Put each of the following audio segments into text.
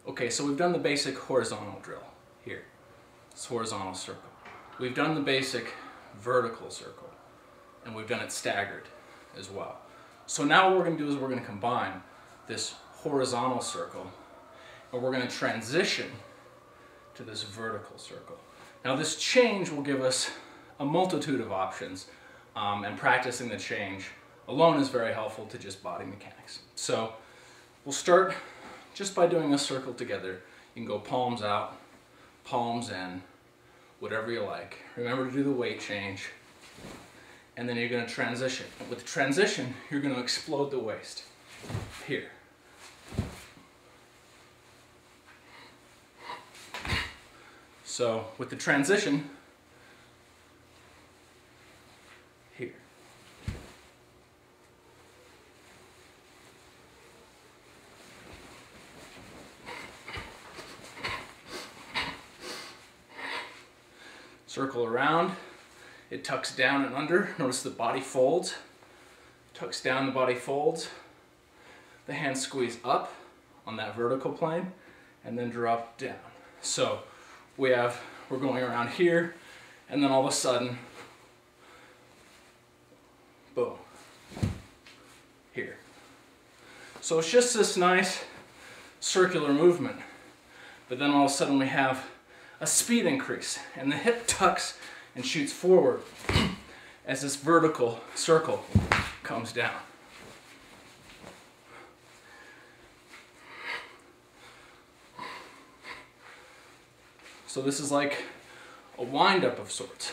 Okay, so we've done the basic horizontal drill here. It's horizontal circle. We've done the basic vertical circle, and we've done it staggered as well. So now what we're going to do is we're going to combine this horizontal circle, and we're going to transition to this vertical circle. Now this change will give us a multitude of options, and practicing the change alone is very helpful to just body mechanics. So we'll start just by doing a circle together. You can go palms out, palms in, whatever you like. Remember to do the weight change, and then you're going to transition. And with the transition, you're going to explode the waist here. So with the transition, here. Circle around, it tucks down and under. Notice the body folds, tucks down, the body folds. The hands squeeze up on that vertical plane and then drop down. So we're going around here, and then all of a sudden, boom, here. So it's just this nice circular movement, but then all of a sudden we have a speed increase, and the hip tucks and shoots forward as this vertical circle comes down. So this is like a wind-up of sorts.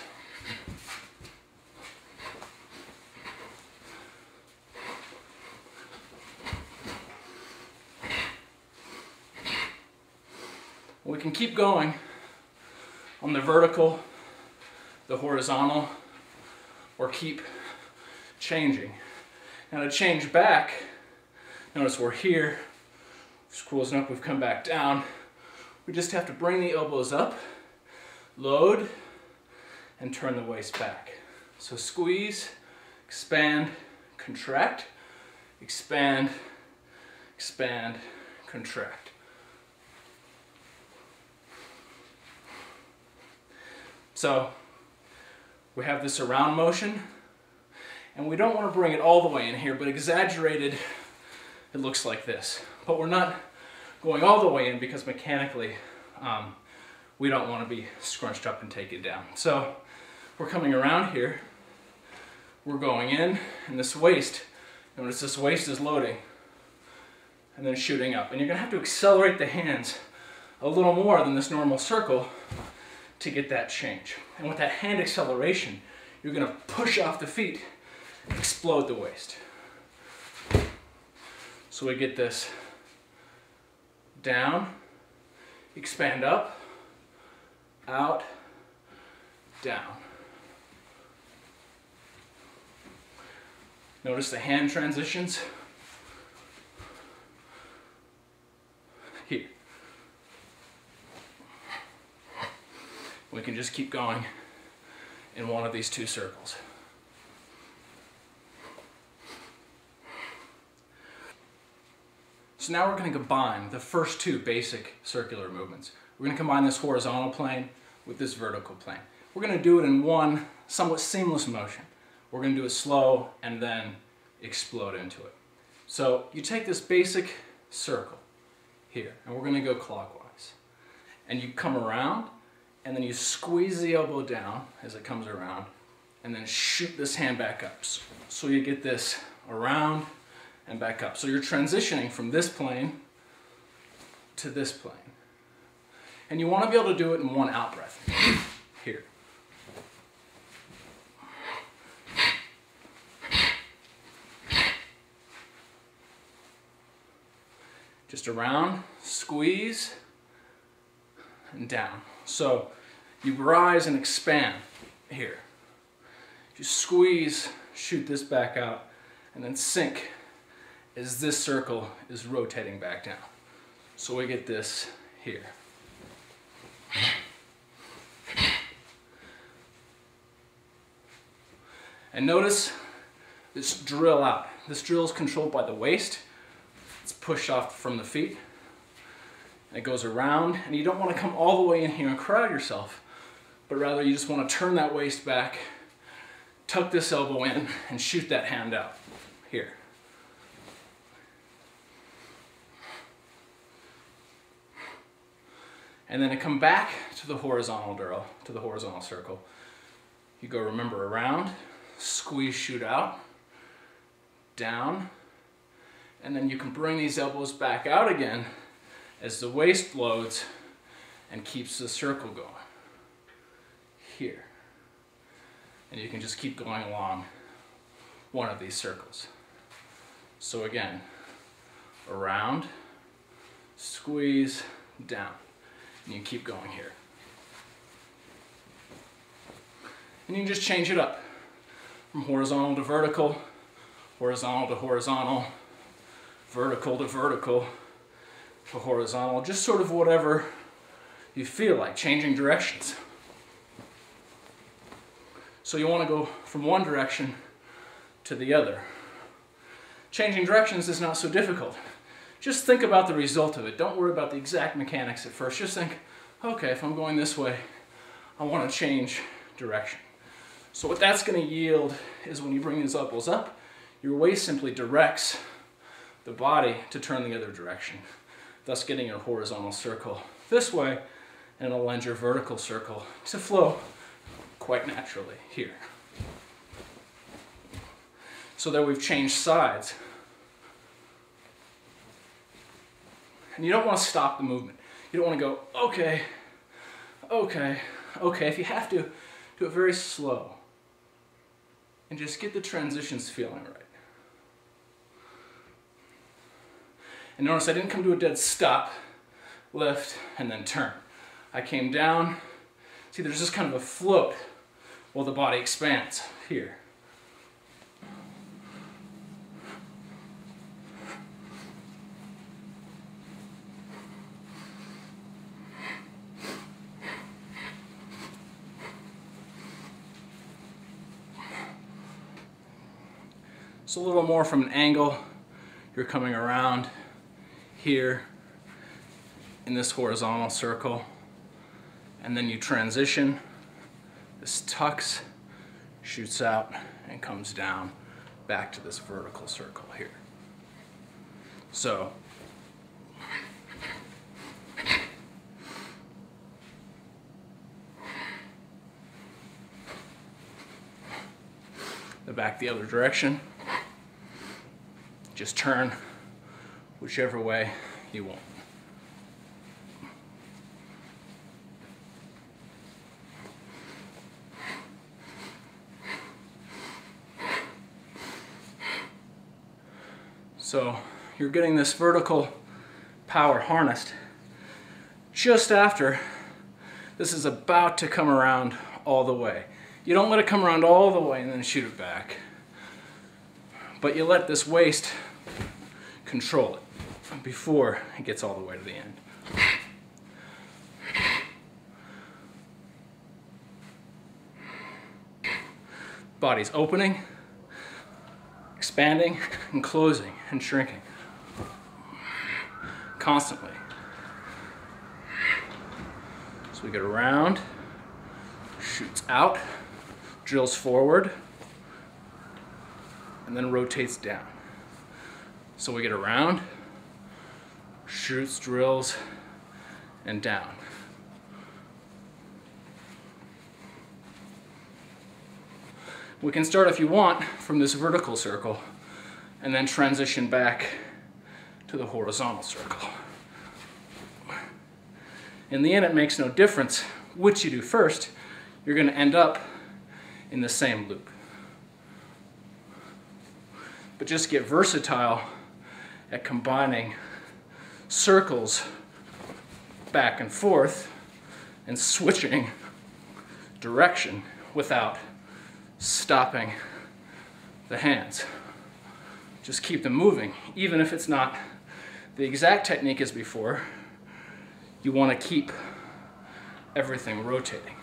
We can keep going on the vertical, the horizontal, or keep changing. Now to change back, notice we're here, scrolling up, we've come back down. We just have to bring the elbows up, load, and turn the waist back. So squeeze, expand, contract, expand, expand, contract. So we have this around motion, and we don't want to bring it all the way in here, but exaggerated, it looks like this. But we're not going all the way in because mechanically we don't want to be scrunched up and take it down. So we're coming around here, we're going in, and this waist, notice this waist is loading and then shooting up. And you're going to have to accelerate the hands a little more than this normal circle to get that change. And with that hand acceleration, you're going to push off the feet, explode the waist. So we get this down, expand up, out, down. Notice the hand transitions here. We can just keep going in one of these two circles. So now we're going to combine the first two basic circular movements. We're going to combine this horizontal plane with this vertical plane. We're going to do it in one somewhat seamless motion. We're going to do it slow and then explode into it. So you take this basic circle here, and we're going to go clockwise. And you come around, and then you squeeze the elbow down as it comes around, and then shoot this hand back up. So you get this around and back up. So you're transitioning from this plane to this plane. And you want to be able to do it in one out breath. Here. Just around, squeeze, and down. So you rise and expand here. You squeeze, shoot this back out, and then sink as this circle is rotating back down. So we get this here. And notice this drill out. This drill is controlled by the waist. It's pushed off from the feet. And it goes around, and you don't want to come all the way in here and crowd yourself, but rather you just want to turn that waist back, tuck this elbow in, and shoot that hand out here. And then to come back to the horizontal drill, to the horizontal circle, you go, remember, around, squeeze, shoot out, down, and then you can bring these elbows back out again as the waist loads and keeps the circle going. Here. And you can just keep going along one of these circles. So again, around, squeeze, down. And you keep going here. And you can just change it up from horizontal to vertical, horizontal to horizontal, vertical to vertical, to horizontal, just sort of whatever you feel like, changing directions. So you want to go from one direction to the other. Changing directions is not so difficult. Just think about the result of it. Don't worry about the exact mechanics at first. Just think, okay, if I'm going this way, I want to change direction. So what that's going to yield is when you bring these elbows up, your waist simply directs the body to turn the other direction, thus getting your horizontal circle this way, and it'll lend your vertical circle to flow quite naturally here. So that we've changed sides. And you don't want to stop the movement. You don't want to go, okay, okay, okay. If you have to, do it very slow. And just get the transitions feeling right. And notice I didn't come to a dead stop, lift, and then turn. I came down. See, there's just kind of a float while the body expands here. So a little more from an angle, you're coming around here in this horizontal circle, and then you transition. This tucks, shoots out, and comes down back to this vertical circle here. So the back the other direction. Just turn whichever way you want. So you're getting this vertical power harnessed just after this is about to come around all the way. You don't let it come around all the way and then shoot it back, but you let this waist control it before it gets all the way to the end. Body's opening, expanding, and closing, and shrinking. Constantly. So we get around, shoots out, drills forward, and then rotates down. So we get around, shoots, drills, and down. We can start, if you want, from this vertical circle and then transition back to the horizontal circle. In the end, it makes no difference which you do first. You're going to end up in the same loop. But just get versatile at combining circles back and forth and switching direction without stopping the hands. Just keep them moving, even if it's not the exact technique as before. You want to keep everything rotating.